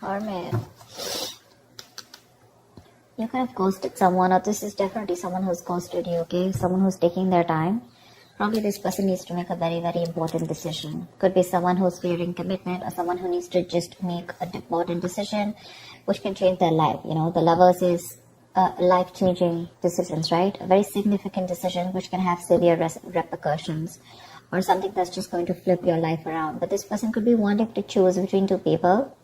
Hermit. You could have ghosted someone, or this is definitely someone who's ghosted you, okay? Someone who's taking their time. Probably this person needs to make a very, very important decision. Could be someone who's fearing commitment, or someone who needs to just make an important decision which can change their life. You know, the lovers is life-changing decisions, right? A very significant decision which can have severe repercussions, or something that's just going to flip your life around. But this person could be wanting to choose between two people,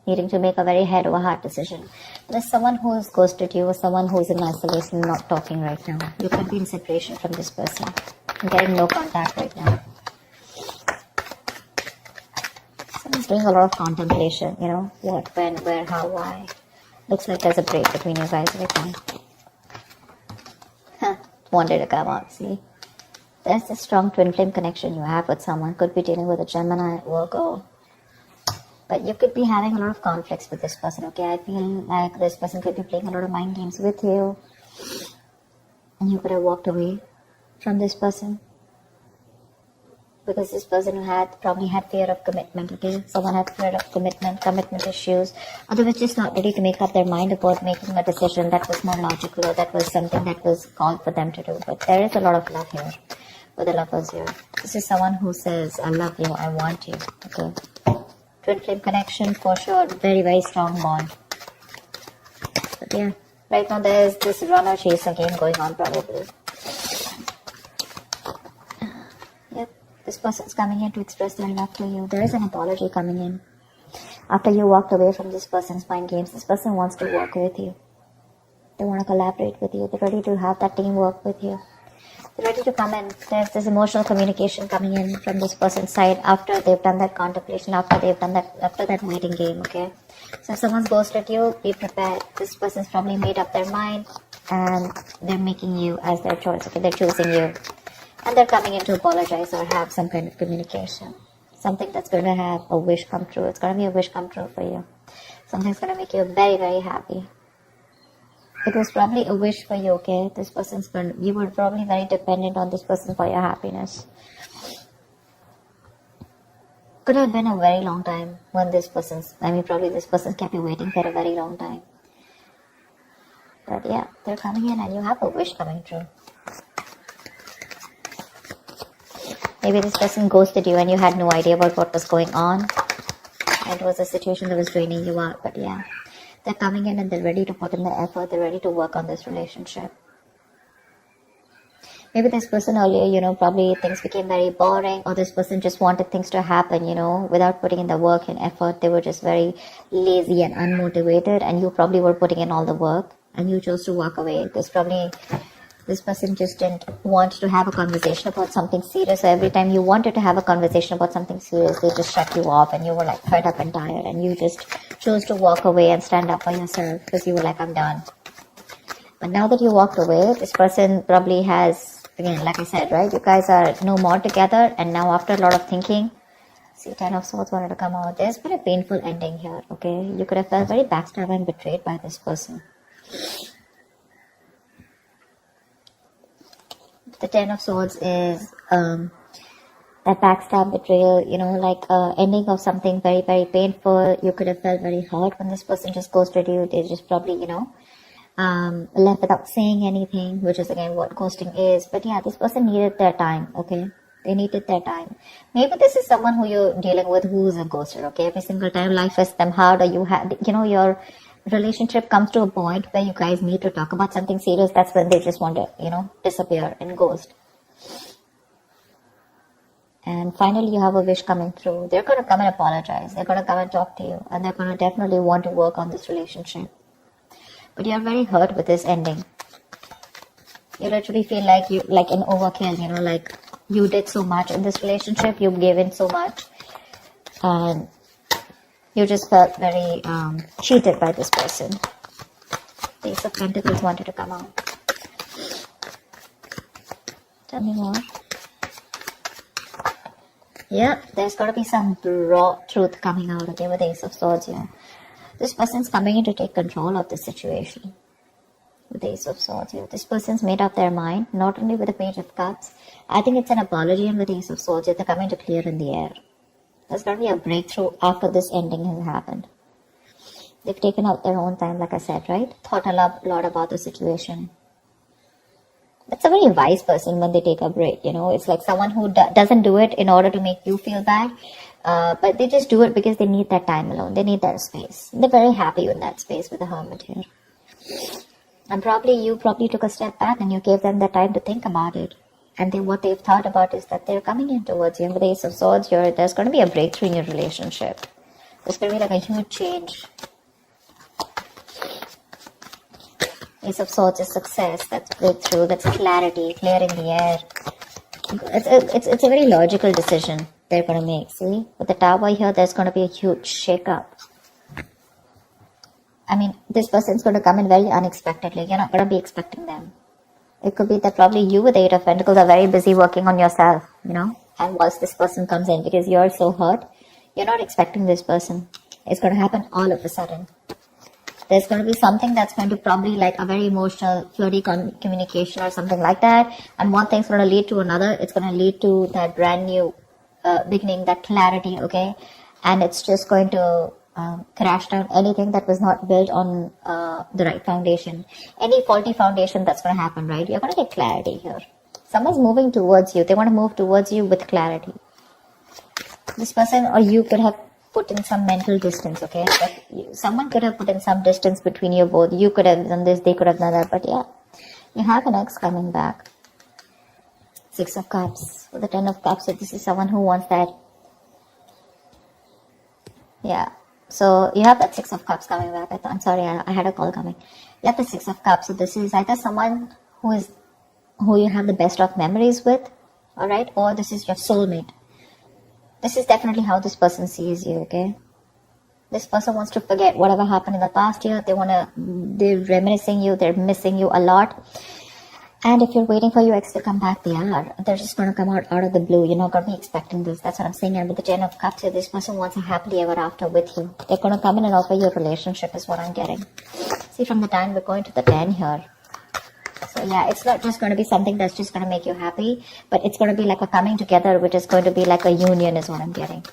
needing to make a very head over heart decision. There's someone who's ghosted you, or someone who's in isolation, not talking right now. You could be in separation from this person. I'm getting no contact right now. Someone's doing a lot of contemplation, you know, what, when, where, how, why. Looks like there's a break between you guys right now. Wanted to come out, see? There's a strong twin flame connection you have with someone. Could be dealing with a Gemini, Virgo. But you could be having a lot of conflicts with this person, okay? I feel like this person could be playing a lot of mind games with you. And you could have walked away from this person. Because this person probably had fear of commitment, okay? Someone had fear of commitment issues. Or they were just not ready to make up their mind about making a decision that was more logical, or that was something that was called for them to do. But there is a lot of love here, with the lovers here. This is someone who says, I love you, I want you, okay? Twin flame connection for sure. Very, very strong bond. But yeah, right now there's this runner chaser game going on probably. Yep, this person's coming in to express their love to you. There is an apology coming in. After you walked away from this person's mind games, this person wants to work with you. They want to collaborate with you. They're ready to have that teamwork with you. They're ready to come in. There's this emotional communication coming in from this person's side after they've done that contemplation, after that waiting game, okay? So if someone's ghosted you, be prepared. This person's probably made up their mind and they're making you as their choice, okay? They're choosing you. And they're coming in to apologize or have some kind of communication. Something that's going to have a wish come true. It's going to be a wish come true for you. Something's going to make you very, very happy. It was probably a wish for you, okay? This person's you were probably very dependent on this person for your happiness. Could have been a very long time when probably this person's kept you waiting for a very long time. But yeah, they're coming in and you have a wish coming true. Maybe this person ghosted you and you had no idea about what was going on. It was a situation that was draining you out, but yeah. They're coming in and they're ready to put in the effort. They're ready to work on this relationship. Maybe this person earlier, probably things became very boring, or this person just wanted things to happen, without putting in the work and effort. They were just very lazy and unmotivated, and you probably were putting in all the work and you chose to walk away. This person just didn't want to have a conversation about something serious. So every time you wanted to have a conversation about something serious, they just shut you off and you were like fed up and tired, and you just chose to walk away and stand up for yourself because you were like, I'm done. But now that you walked away, this person probably has, again, like I said, right? You guys are no more together, and now after a lot of thinking, see, 10 of Swords wanted to come out. There's been a painful ending here, okay? You could have felt very backstabbed and betrayed by this person. The 10 of Swords is that backstab, betrayal, ending of something very, very painful. You could have felt very hurt when this person just ghosted you. They just probably, left without saying anything, which is again what ghosting is. But yeah, this person needed their time, okay? They needed their time. Maybe this is someone who you're dealing with who's a ghoster, okay? Every single time life is them hard, or you have, your relationship comes to a point where you guys need to talk about something serious. That's when they just want to, disappear and ghost. And finally, you have a wish coming through. They're going to come and apologize. They're going to come and talk to you. And they're going to definitely want to work on this relationship. But you're very hurt with this ending. You literally feel like an overkill, like you did so much in this relationship. You gave in so much. And you just felt very cheated by this person. The Ace of Pentacles wanted to come out. Tell me more. Yeah, there's got to be some raw truth coming out, okay, with the Ace of Swords here. This person's coming in to take control of the situation. With the Ace of Swords here. This person's made up their mind, not only with the Page of Cups. I think it's an apology, and with the Ace of Swords here, they're coming to clear in the air. There's going to be a breakthrough after this ending has happened. They've taken out their own time, like I said, right? Thought a lot about the situation. That's a very wise person when they take a break, you know. It's like someone who doesn't do it in order to make you feel bad, but they just do it because they need that time alone. They need that space. They're very happy in that space with the Hermit here. And you probably took a step back and you gave them the time to think about it. And what they've thought about is that they're coming in towards you. With the Ace of Swords here, there's going to be a breakthrough in your relationship. There's going to be like a huge change. Ace of Swords is success, that's breakthrough, that's clarity, clearing the air. It's a very logical decision they're going to make, see? With the Tower here, there's going to be a huge shake-up. I mean, this person's going to come in very unexpectedly. You're not going to be expecting them. It could be that probably you with the Eight of Pentacles are very busy working on yourself, you know? And once this person comes in, because you're so hurt, you're not expecting this person. It's going to happen all of a sudden. There's going to be something that's going to probably like a very emotional, flirty communication or something like that. And one thing's going to lead to another. It's going to lead to that brand new beginning, that clarity, okay? And it's just going to crash down anything that was not built on the right foundation. Any faulty foundation that's going to happen, right? You're going to get clarity here. Someone's moving towards you. They want to move towards you with clarity. This person or you could have put in some mental distance, okay? But someone could have put in some distance between you both. You could have done this, they could have done that. But yeah, you have an ex coming back. Six of Cups. With the Ten of Cups. So this is someone who wants that. Yeah. So you have that Six of Cups coming back. I'm sorry, I had a call coming. You have the Six of Cups. So this is either someone who you have the best of memories with, alright? Or this is your soulmate. This is definitely how this person sees you, okay? This person wants to forget whatever happened in the past year. They're reminiscing you. They're missing you a lot. And if you're waiting for your ex to come back, they're just going to come out of the blue. You're not going to be expecting this. That's what I'm saying. And with the Ten of Cups here, this person wants a happily ever after with you. They're going to come in and offer you a relationship is what I'm getting. See, from the time we're going to the 10 here. So yeah, it's not just going to be something that's just going to make you happy, but it's going to be like a coming together, which is going to be like a union is what I'm getting.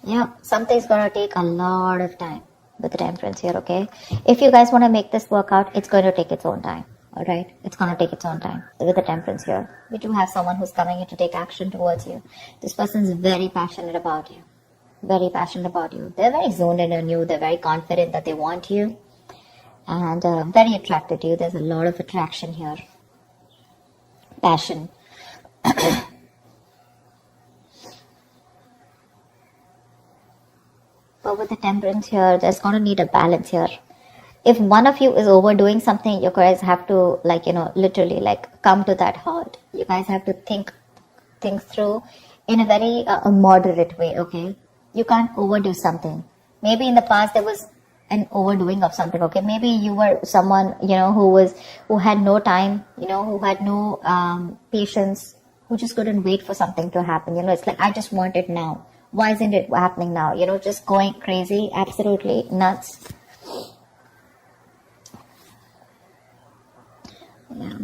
Yeah, something's going to take a lot of time with the Temperance here, okay? If you guys want to make this work out, it's going to take its own time, alright? It's going to take its own time with the Temperance here. We do have someone who's coming in to take action towards you. This person is very passionate about you. Very passionate about you. They're very zoned in on you. They're very confident that they want you. And very attracted to you. There's a lot of attraction here. Passion. But with the Temperance here, there's going to need a balance here. If one of you is overdoing something, you guys have to, like, you know, literally, like, come to that halt. You guys have to think through in a very moderate way, okay? You can't overdo something. Maybe in the past there was an overdoing of something, okay? Maybe you were someone, you know, who had no time, you know, who had no patience, who just couldn't wait for something to happen. You know, it's like, I just want it now. Why isn't it happening now? You know, just going crazy, absolutely nuts. Yeah.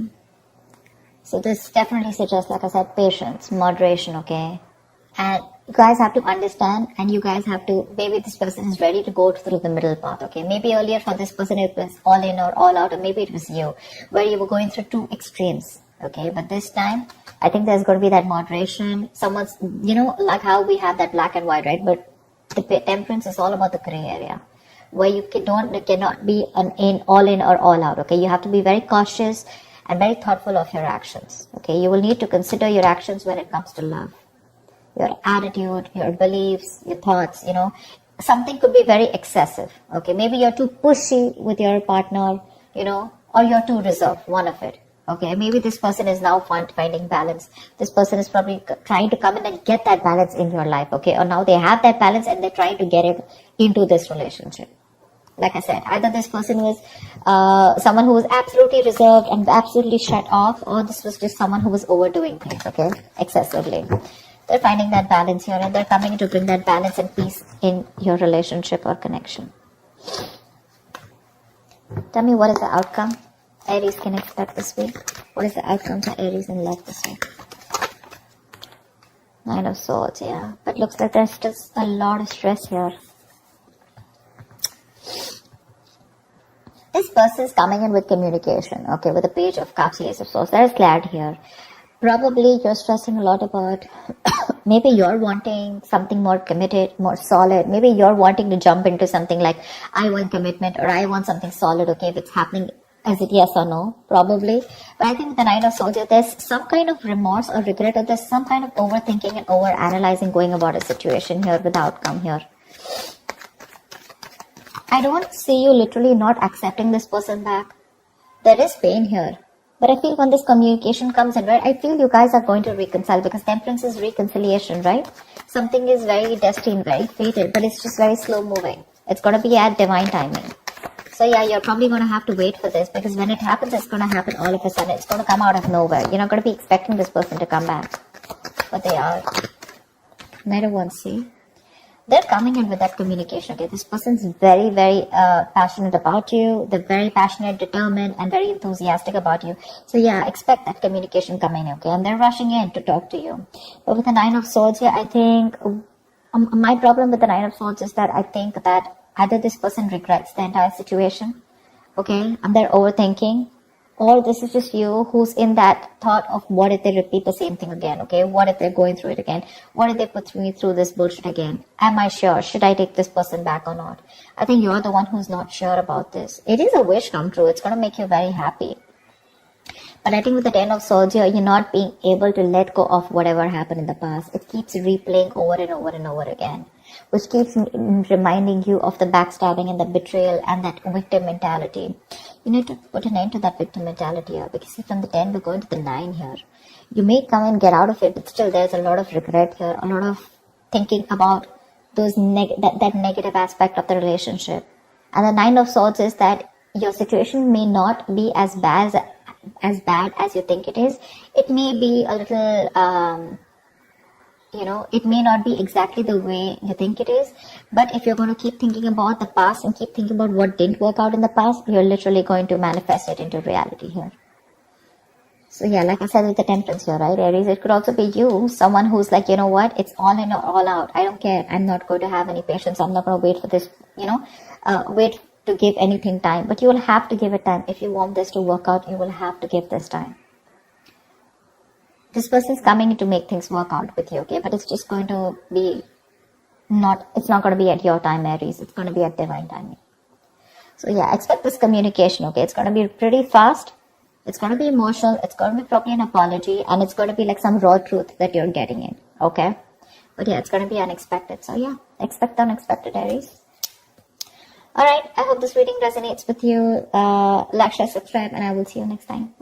So this definitely suggests, like I said, patience, moderation, okay? And you guys have to understand, and you guys have to, maybe this person is ready to go through the middle path, okay? Maybe earlier for this person it was all in or all out, or maybe it was you, where you were going through two extremes, okay? But this time, I think there's going to be that moderation. Someone's, you know, like how we have that black and white, right? But the Temperance is all about the gray area, where you cannot be all in or all out, okay? You have to be very cautious and very thoughtful of your actions, okay? You will need to consider your actions when it comes to love. Your attitude, your beliefs, your thoughts, you know, something could be very excessive, okay? Maybe you're too pushy with your partner, you know, or you're too reserved, one of it, okay? Maybe this person is now finding balance. This person is probably trying to come in and get that balance in your life, okay? Or now they have that balance and they're trying to get it into this relationship. Like I said, either this person was someone who was absolutely reserved and absolutely shut off, or this was just someone who was overdoing things, okay? Excessively. They're finding that balance here, and they're coming to bring that balance and peace in your relationship or connection. Tell me, what is the outcome Aries can expect this week? What is the outcome for Aries in love this week? Nine of Swords, yeah. But looks like there's just a lot of stress here. This person is coming in with communication, okay, with the Page of Cups, Ace of Swords. There is clarity here. Probably you're stressing a lot about, maybe you're wanting something more committed, more solid. Maybe you're wanting to jump into something like, I want commitment or I want something solid, okay, if it's happening, is it yes or no? Probably. But I think with the Nine of Swords, there's some kind of remorse or regret, or there's some kind of overthinking and over-analyzing going about a situation here with the outcome here. I don't see you literally not accepting this person back. There is pain here. But I feel when this communication comes in, right, I feel you guys are going to reconcile, because Temperance is reconciliation, right? Something is very destined, right? Fated, but it's just very slow moving. It's going to be at divine timing. So yeah, you're probably going to have to wait for this, because when it happens, it's going to happen all of a sudden. It's going to come out of nowhere. You're not going to be expecting this person to come back. But they are. Knight of Wands, see? They're coming in with that communication, okay? This person's very, very passionate about you. They're very passionate, determined, and very enthusiastic about you. So yeah, expect that communication coming in, okay? And they're rushing in to talk to you. But with the Nine of Swords here, I think my problem with the Nine of Swords is that I think that either this person regrets the entire situation, okay? And they're overthinking. Or this is just you who's in that thought of, what if they repeat the same thing again, okay? What if they're going through it again? What if they put me through this bullshit again? Am I sure? Should I take this person back or not? I think you're the one who's not sure about this. It is a wish come true. It's going to make you very happy. But I think with the Ten of Swords here, you're not being able to let go of whatever happened in the past. It keeps replaying over and over and over again, which keeps reminding you of the backstabbing and the betrayal and that victim mentality. You need to put an end to that victim mentality here, because see, from the 10 we're going to the 9 here. You may come and get out of it, but still there's a lot of regret here, a lot of thinking about those that negative aspect of the relationship. And the 9 of Swords is that your situation may not be as bad as you think it is. It may be a little it may not be exactly the way you think it is, but if you're going to keep thinking about the past and keep thinking about what didn't work out in the past, you're literally going to manifest it into reality here. So yeah, like I said with the Temperance here, right, Aries, it could also be you, someone who's like, you know what, it's all in or all out. I don't care. I'm not going to have any patience. I'm not going to wait for this, wait to give anything time. But you will have to give it time. If you want this to work out, you will have to give this time. This person is coming to make things work out with you, okay? But it's just going to be it's not going to be at your time, Aries. It's going to be at divine timing. So yeah, expect this communication, okay? It's going to be pretty fast. It's going to be emotional. It's going to be probably an apology. And it's going to be like some raw truth that you're getting in, okay? But yeah, it's going to be unexpected. So yeah, expect the unexpected, Aries. Alright, I hope this reading resonates with you. Like, share, subscribe, and I will see you next time.